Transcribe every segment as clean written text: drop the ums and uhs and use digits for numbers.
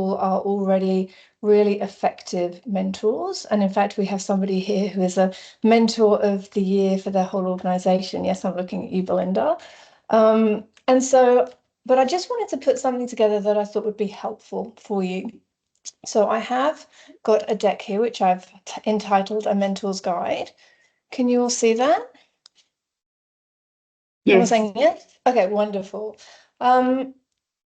are already really effective mentors. And in fact, we have somebody here who is a mentor of the year for their whole organization. Yes, I'm looking at you, Belinda. But I just wanted to put something together that I thought would be helpful for you. So I have got a deck here, which I've entitled A Mentor's Guide. Can you all see that? You're all saying yes? Okay, wonderful.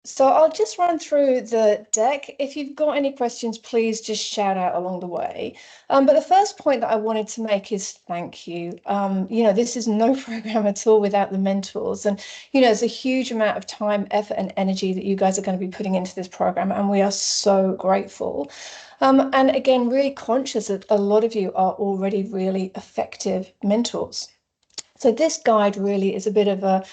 So I'll just run through the deck. If you've got any questions, please just shout out along the way. But the first point that I wanted to make is thank you. This is no program at all without the mentors. And, there's a huge amount of time, effort, and energy that you guys are going to be putting into this program. And we are so grateful. And again, really conscious that a lot of you are already really effective mentors. So this guide really is a bit of a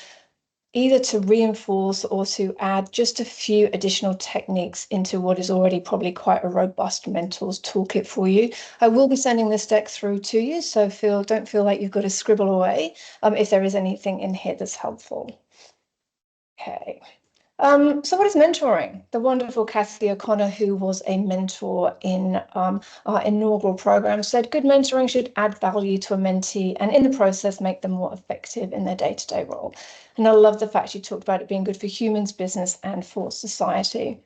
either to reinforce or to add just a few additional techniques into what is already probably quite a robust mentors toolkit for you. I will be sending this deck through to you, so don't feel like you've got to scribble away if there is anything in here that's helpful. Okay. So what is mentoring? The wonderful Kathy O'Connor, who was a mentor in our inaugural program, said good mentoring should add value to a mentee and in the process make them more effective in their day-to-day role. And I love the fact she talked about it being good for humans, business, and for society.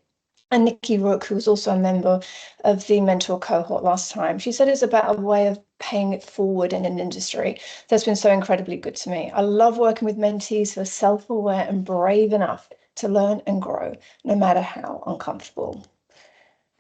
And Nikki Rook, who was also a member of the mentor cohort last time, she said it's about a way of paying it forward in an industry that's been so incredibly good to me. I love working with mentees who are self-aware and brave enough to learn and grow, no matter how uncomfortable.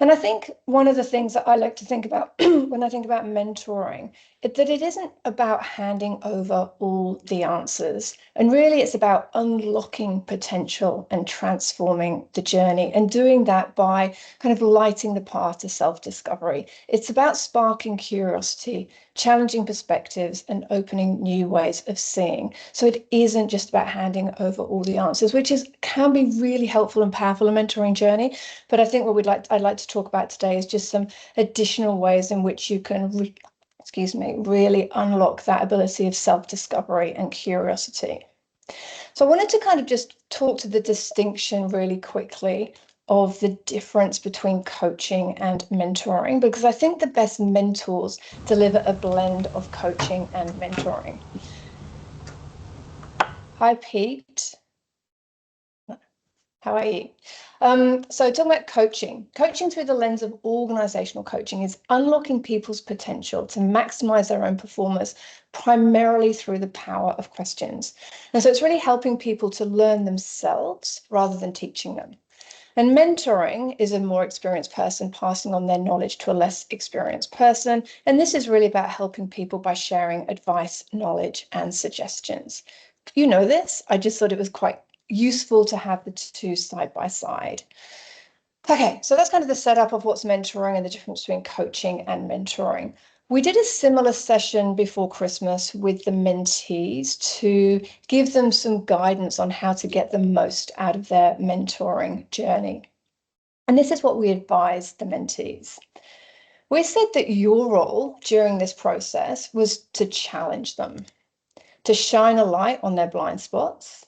And I think one of the things that I like to think about when I think about mentoring is that it isn't about handing over all the answers. And really, it's about unlocking potential and transforming the journey and doing that by kind of lighting the path to self-discovery. It's about sparking curiosity, challenging perspectives, and opening new ways of seeing. So it isn't just about handing over all the answers, which can be really helpful and powerful in a mentoring journey. But I think what I'd like to talk about today is just some additional ways in which you can really unlock that ability of self-discovery and curiosity. So I wanted to kind of just talk to the distinction really quickly of the difference between coaching and mentoring, because I think the best mentors deliver a blend of coaching and mentoring. Hi, Pete. How are you? So talking about coaching through the lens of organizational coaching is unlocking people's potential to maximize their own performance primarily through the power of questions. And so it's really helping people to learn themselves rather than teaching them. And mentoring is a more experienced person passing on their knowledge to a less experienced person. And this is really about helping people by sharing advice, knowledge, and suggestions. You know this, I just thought it was quite useful to have the two side by side. Okay, so that's kind of the setup of what's mentoring and the difference between coaching and mentoring. We did a similar session before Christmas with the mentees to give them some guidance on how to get the most out of their mentoring journey. And this is what we advise the mentees. We said that your role during this process was to challenge them, to shine a light on their blind spots,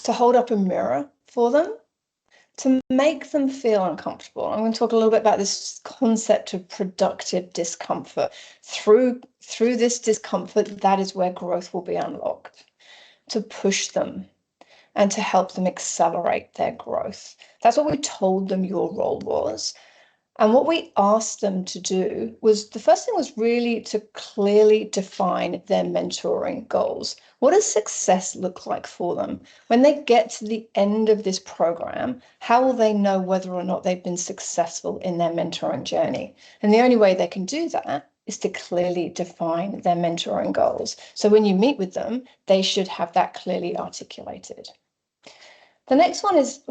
to hold up a mirror for them, to make them feel uncomfortable. I'm going to talk a little bit about this concept of productive discomfort. Through this discomfort, that is where growth will be unlocked. To push them and to help them accelerate their growth. That's what we told them your role was. And what we asked them to do was, the first thing was really to clearly define their mentoring goals. What does success look like for them? When they get to the end of this program, how will they know whether or not they've been successful in their mentoring journey? And the only way they can do that is to clearly define their mentoring goals. So when you meet with them, they should have that clearly articulated. The next one is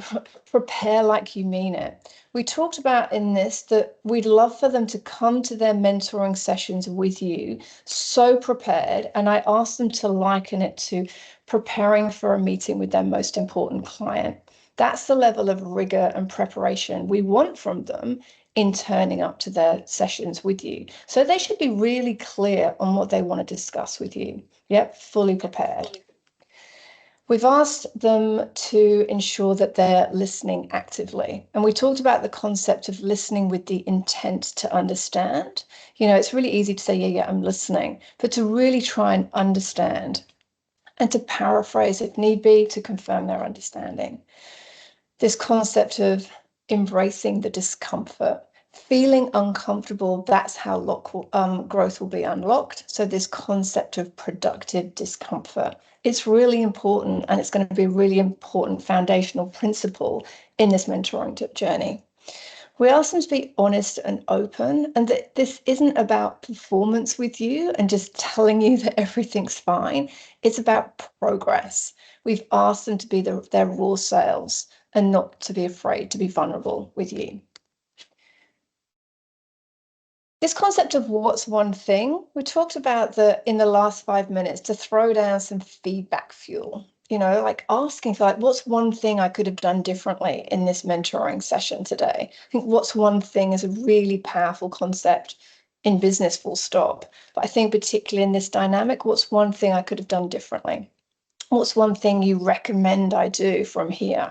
prepare like you mean it. We talked about in this that we'd love for them to come to their mentoring sessions with you so prepared, and I asked them to liken it to preparing for a meeting with their most important client. That's the level of rigor and preparation we want from them in turning up to their sessions with you. So they should be really clear on what they want to discuss with you. Yep, fully prepared. We've asked them to ensure that they're listening actively. And we talked about the concept of listening with the intent to understand. It's really easy to say, yeah, I'm listening, but to really try and understand and to paraphrase if need be to confirm their understanding. This concept of embracing the discomfort, feeling uncomfortable, that's how growth will be unlocked. So this concept of productive discomfort, it's really important, and it's going to be a really important foundational principle in this mentoring journey. We ask them to be honest and open, and that this isn't about performance with you and just telling you that everything's fine. It's about progress. We've asked them to be their raw selves and not to be afraid to be vulnerable with you. This concept of what's one thing, we talked about in the last 5 minutes to throw down some feedback fuel, like asking for what's one thing I could have done differently in this mentoring session today? I think what's one thing is a really powerful concept in business, full stop. But I think particularly in this dynamic, what's one thing I could have done differently? What's one thing you recommend I do from here?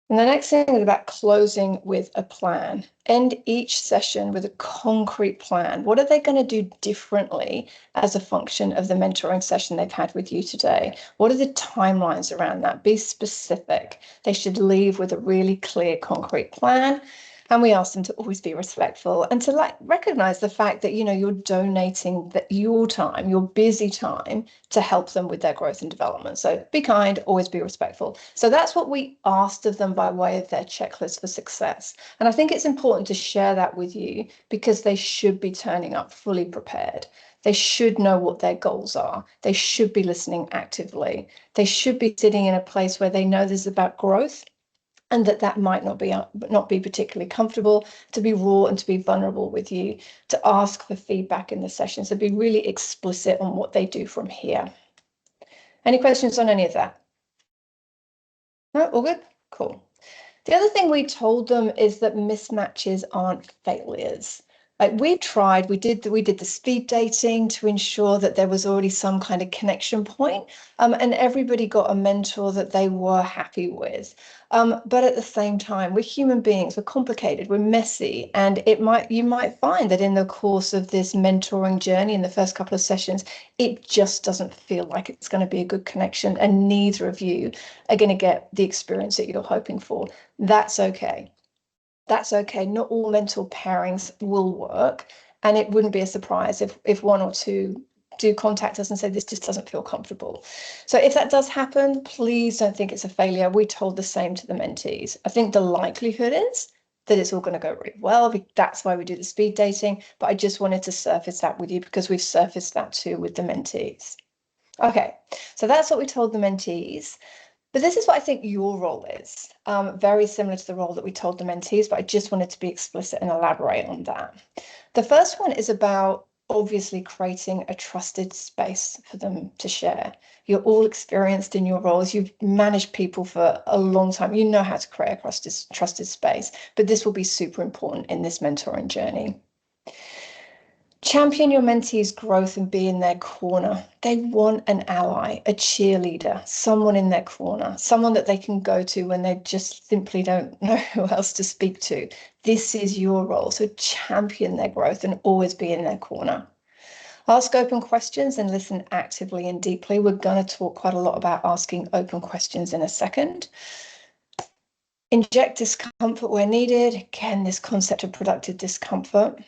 And the next thing is about closing with a plan. End each session with a concrete plan. What are they going to do differently as a function of the mentoring session they've had with you today? What are the timelines around that? Be specific. They should leave with a really clear, concrete plan. And we ask them to always be respectful and to recognize the fact that, you're donating your time, your busy time, to help them with their growth and development. So be kind, always be respectful. So that's what we asked of them by way of their checklist for success. And I think it's important to share that with you because they should be turning up fully prepared. They should know what their goals are. They should be listening actively. They should be sitting in a place where they know this is about growth, and that might not be particularly comfortable, to be raw and to be vulnerable with you, to ask for feedback in the session. So be really explicit on what they do from here. Any questions on any of that? No, all good? Cool. The other thing we told them is that mismatches aren't failures. We did the speed dating to ensure that there was already some kind of connection point, and everybody got a mentor that they were happy with. But at the same time, we're human beings, we're complicated, we're messy, and you might find that in the course of this mentoring journey, in the first couple of sessions, it just doesn't feel like it's going to be a good connection, and neither of you are going to get the experience that you're hoping for. That's okay. That's okay. Not all mental pairings will work. And it wouldn't be a surprise if one or two do contact us and say, this just doesn't feel comfortable. So if that does happen, please don't think it's a failure. We told the same to the mentees. I think the likelihood is that it's all going to go really well. That's why we do the speed dating. But I just wanted to surface that with you because we've surfaced that too with the mentees. Okay, so that's what we told the mentees. But this is what I think your role is, very similar to the role that we told the mentees, but I just wanted to be explicit and elaborate on that. The first one is about obviously creating a trusted space for them to share. You're all experienced in your roles. You've managed people for a long time. You know how to create a trusted space, but this will be super important in this mentoring journey. Champion your mentees' growth and be in their corner. They want an ally, a cheerleader, someone in their corner, someone that they can go to when they just simply don't know who else to speak to. This is your role. So champion their growth and always be in their corner. Ask open questions and listen actively and deeply. We're going to talk quite a lot about asking open questions in a second. Inject discomfort where needed. Again, this concept of productive discomfort.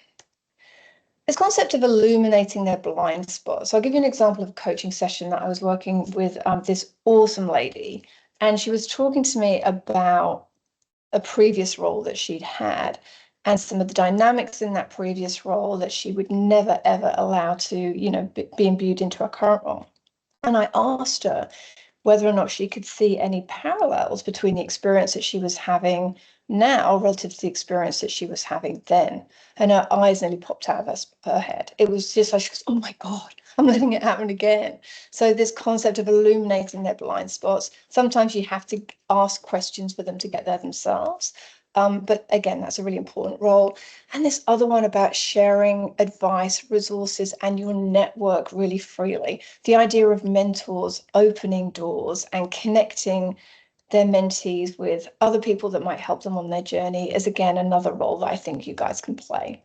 This concept of illuminating their blind spots. So I'll give you an example of a coaching session that I was working with this awesome lady, and she was talking to me about a previous role that she'd had and some of the dynamics in that previous role that she would never, ever allow to, be imbued into her current role. And I asked her whether or not she could see any parallels between the experience that she was having now relative to the experience that she was having then. And her eyes nearly popped out of her head. It was just like, she goes, oh my God, I'm letting it happen again. So this concept of illuminating their blind spots, sometimes you have to ask questions for them to get there themselves. But again, that's a really important role. And this other one about sharing advice, resources, and your network really freely. The idea of mentors opening doors and connecting their mentees with other people that might help them on their journey is, again, another role that I think you guys can play.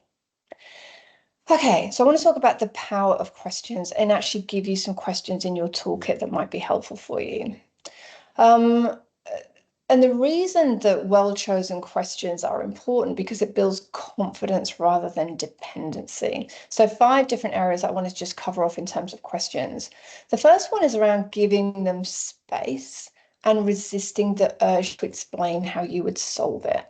Okay, so I want to talk about the power of questions and actually give you some questions in your toolkit that might be helpful for you. And the reason that well-chosen questions are important because it builds confidence rather than dependency. So 5 different areas I want to just cover off in terms of questions. The first one is around giving them space and resisting the urge to explain how you would solve it.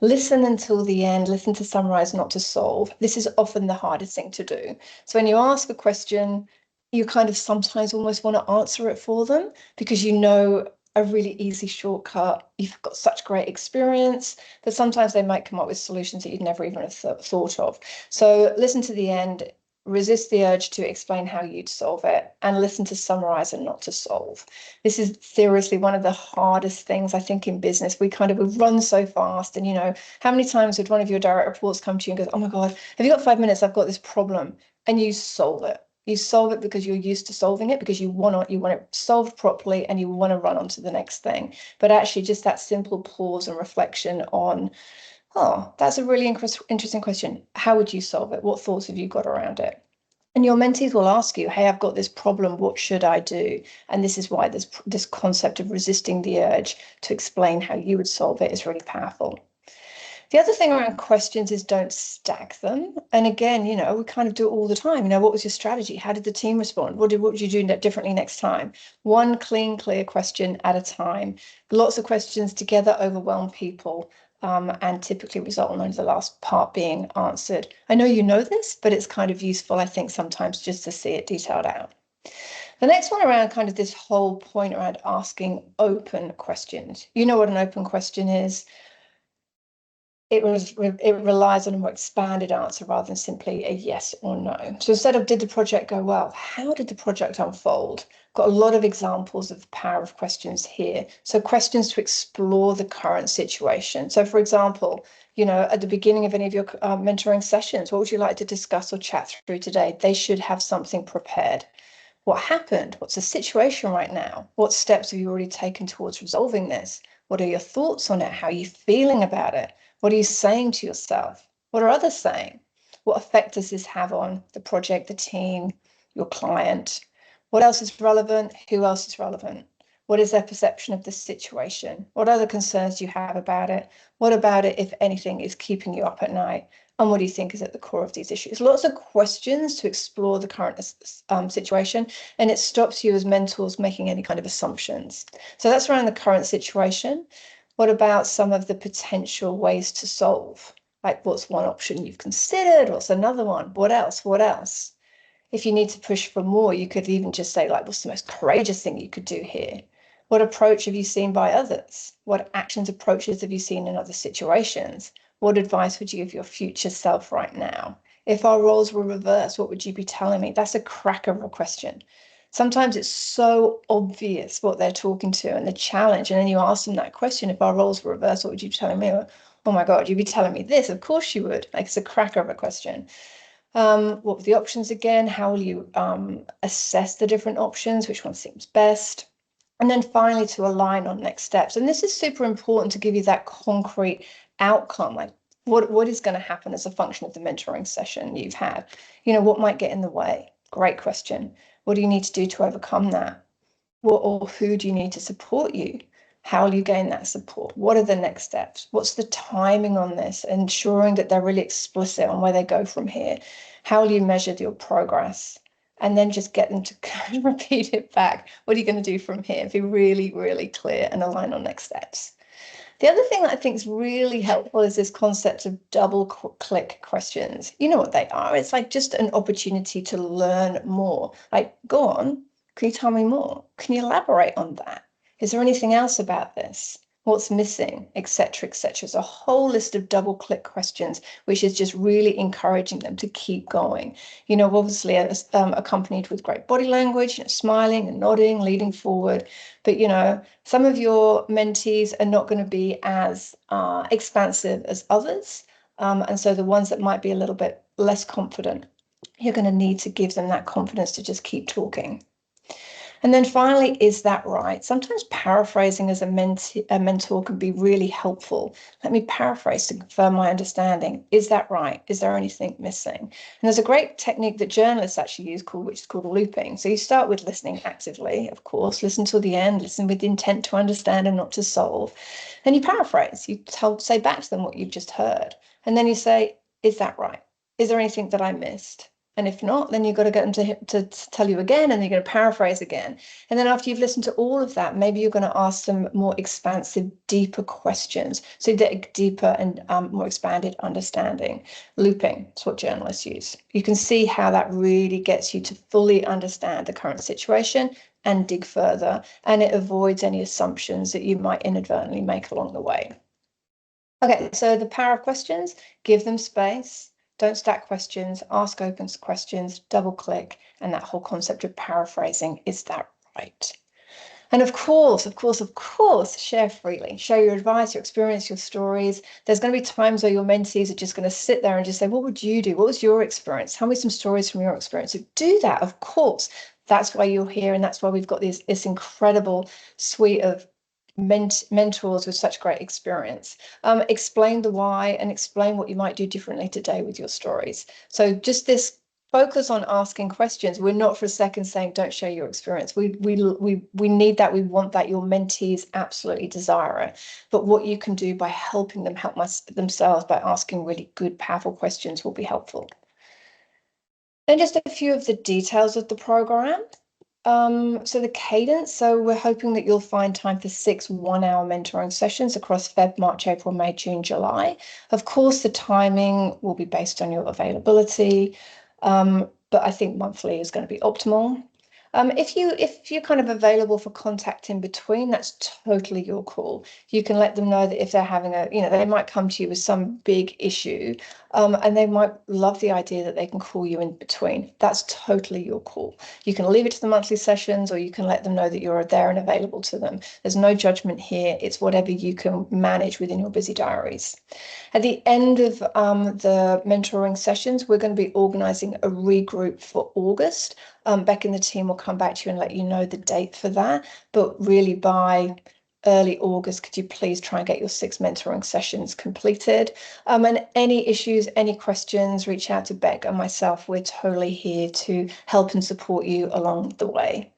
Listen until the end, listen to summarize, not to solve. This is often the hardest thing to do. So when you ask a question, you kind of sometimes almost want to answer it for them because you know a really easy shortcut. You've got such great experience that sometimes they might come up with solutions that you'd never even have thought of. So listen to the end, resist the urge to explain how you'd solve it, and listen to summarize and not to solve. This is seriously one of the hardest things, I think, in business. We run so fast. And, how many times would one of your direct reports come to you and goes, oh my God, have you got 5 minutes? I've got this problem. And you solve it. You solve it because you're used to solving it, because you want it solved properly and you want to run on to the next thing. But actually just that simple pause and reflection on, oh, that's a really interesting question. How would you solve it? What thoughts have you got around it? And your mentees will ask you, hey, I've got this problem. What should I do? And this is why this concept of resisting the urge to explain how you would solve it is really powerful. The other thing around questions is don't stack them. And again, we kind of do it all the time. What was your strategy? How did the team respond? What would you do differently next time? One clean, clear question at a time. Lots of questions together overwhelm people. And typically result in only the last part being answered. I know you know this, but it's kind of useful, I think, sometimes just to see it detailed out. The next one around kind of this whole point around asking open questions. You know what an open question is? It relies on a more expanded answer rather than simply a yes or no. So instead of did the project go well, how did the project unfold? Got a lot of examples of the power of questions here. So questions to explore the current situation. So for example, at the beginning of any of your mentoring sessions, what would you like to discuss or chat through today? They should have something prepared. What happened? What's the situation right now? What steps have you already taken towards resolving this? What are your thoughts on it? How are you feeling about it? What are you saying to yourself? What are others saying? What effect does this have on the project, the team, your client? What else is relevant? Who else is relevant? What is their perception of the situation? What other concerns do you have about it? What about it, if anything, is keeping you up at night? And what do you think is at the core of these issues? Lots of questions to explore the current situation, and it stops you as mentors making any kind of assumptions. So that's around the current situation. What about some of the potential ways to solve? Like, what's one option you've considered? What's another one? What else? What else? If you need to push for more, you could even just say, like, what's the most courageous thing you could do here? What approach have you seen by others? What approaches have you seen in other situations? What advice would you give your future self right now? If our roles were reversed, what would you be telling me? That's a cracker of a question. Sometimes it's so obvious what they're talking to and the challenge. And then you ask them that question, if our roles were reversed, what would you be telling me? Oh my God, you'd be telling me this. Of course you would. Like, it's a cracker of a question. What were the options again? How will you assess the different options? Which one seems best? And then finally, to align on next steps. And this is super important to give you that concrete outcome, like what is going to happen as a function of the mentoring session you've had? What might get in the way? Great question. What do you need to do to overcome that? What or who do you need to support you? How will you gain that support? What are the next steps? What's the timing on this? Ensuring that they're really explicit on where they go from here. How will you measure your progress? And then just get them to kind of repeat it back. What are you going to do from here? Be really, really clear and align on next steps. The other thing that I think is really helpful is this concept of double click questions. You know what they are. It's like just an opportunity to learn more. Like, go on, can you tell me more? Can you elaborate on that? Is there anything else about this? what's missing, etc., etc. It's a whole list of double click questions, which is just really encouraging them to keep going. You know, obviously accompanied with great body language, you know, smiling and nodding, leading forward. But, you know, some of your mentees are not going to be as expansive as others. And so the ones that might be a little bit less confident, you're going to need to give them that confidence to just keep talking. And then finally, is that right? Sometimes paraphrasing as a mentor can be really helpful. Let me paraphrase to confirm my understanding. Is that right? Is there anything missing? And there's a great technique that journalists actually use which is called looping. So you start with listening actively, of course, listen till the end, listen with intent to understand and not to solve. Then you paraphrase, you say back to them what you've just heard. And then you say, is that right? Is there anything that I missed? And if not, then you've got to get them to tell you again, and you're going to paraphrase again. And then after you've listened to all of that, maybe you're going to ask them more expansive, deeper questions. So that deeper and more expanded understanding. Looping is what journalists use. You can see how that really gets you to fully understand the current situation and dig further. And it avoids any assumptions that you might inadvertently make along the way. Okay, so the power of questions, give them space. Don't stack questions, ask open questions, double click, and that whole concept of paraphrasing, is that right? And of course, share freely. Share your advice, your experience, your stories. There's going to be times where your mentees are just going to sit there and just say, what would you do? What was your experience? Tell me some stories from your experience. So do that, of course. That's why you're here, and that's why we've got this incredible suite of mentors with such great experience. Explain the why and explain what you might do differently today with your stories. So just this focus on asking questions. We're not for a second saying don't share your experience. We need that. We want that. Your mentees absolutely desire it. But what you can do by helping them help themselves by asking really good, powerful questions will be helpful. And just a few of the details of the program. So the cadence, so we're hoping that you'll find time for 6 one-hour mentoring sessions across Feb, March, April, May, June, July. Of course, the timing will be based on your availability, but I think monthly is going to be optimal. If you're kind of available for contact in between, that's totally your call. You can let them know that if they're having they might come to you with some big issue, and they might love the idea that they can call you in between. That's totally your call. You can leave it to the monthly sessions, or you can let them know that you're there and available to them. There's no judgment here. It's whatever you can manage within your busy diaries. At the end of the mentoring sessions, we're going to be organising a regroup for August. Beck and the team will come back to you and let you know the date for that. But really by early August, could you please try and get your 6 mentoring sessions completed? And any issues, any questions, reach out to Beck and myself. We're totally here to help and support you along the way.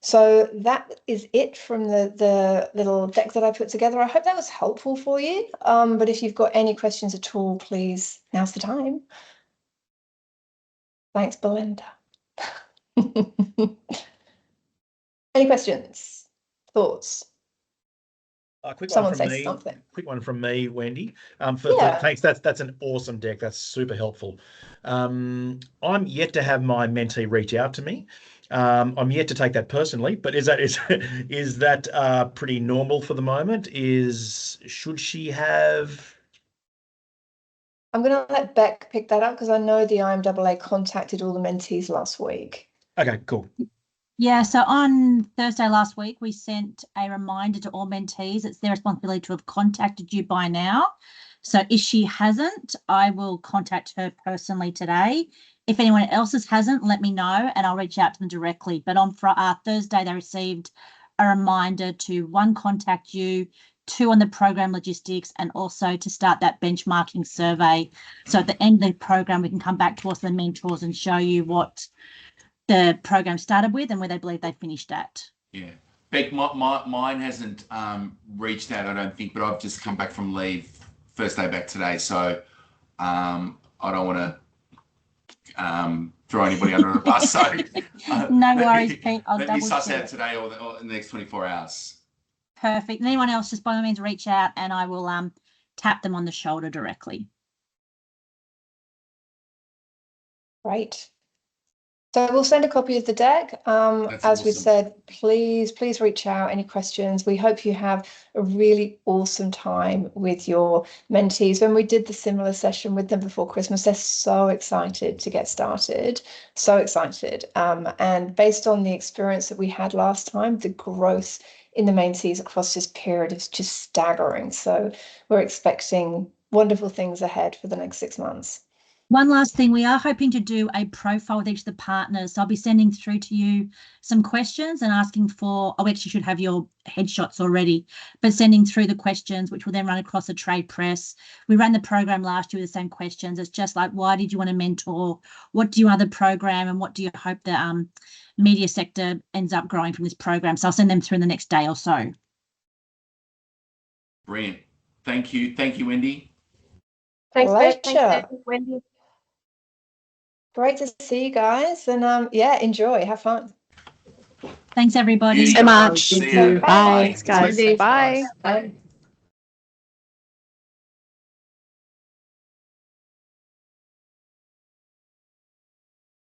So that is it from the little deck that I put together. I hope that was helpful for you. But if you've got any questions at all, please, now's the time. Thanks, Belinda. Any questions, thoughts? A quick Someone one from say me. something. Quick one from me, Wendy. Yeah. Thanks. That's an awesome deck. That's super helpful. I'm yet to have my mentee reach out to me. I'm yet to take that personally, but is that pretty normal for the moment? Should she have? I'm going to let Beck pick that up because I know the IMAA contacted all the mentees last week. Okay, cool. Yeah, so on Thursday last week, we sent a reminder to all mentees. It's their responsibility to have contacted you by now. So if she hasn't, I will contact her personally today. If anyone else hasn't, let me know and I'll reach out to them directly. But on Thursday, they received a reminder to 1, contact you, 2, on the program logistics, and also to start that benchmarking survey. So at the end of the program, we can come back to us, the mentors, and show you what the program started with and where they believe they finished at. Yeah. Beck, mine hasn't reached out, I don't think, but I've just come back from leave, first day back today, so I don't want to throw anybody under the bus. So no worries, Pete. Let me suss out today or in the next 24 hours. Perfect. And anyone else, just by all means, reach out and I will tap them on the shoulder directly. Right. So we'll send a copy of the deck. That's As we awesome. said, please reach out. Any questions? We hope you have a really awesome time with your mentees. When we did the similar session with them before Christmas, they're so excited to get started, so excited. And based on the experience that we had last time, the growth in the mentees across this period is just staggering. So we're expecting wonderful things ahead for the next 6 months. One last thing, we are hoping to do a profile with each of the partners. So I'll be sending through to you some questions and asking for, oh, actually should have your headshots already, but sending through the questions, which will then run across the trade press. We ran the program last year with the same questions. It's just like, why did you want to mentor? What do you want the program? And what do you hope the media sector ends up growing from this program? So I'll send them through in the next day or so. Brilliant. Thank you. Thank you, Wendy. Thanks, Beck. Pleasure. Thanks, Beck. Wendy. Great to see you guys, and yeah, enjoy, have fun. Thanks, everybody. Beauty. So much. See you. Bye. Bye. Thanks, guys. Wendy. Bye. Bye.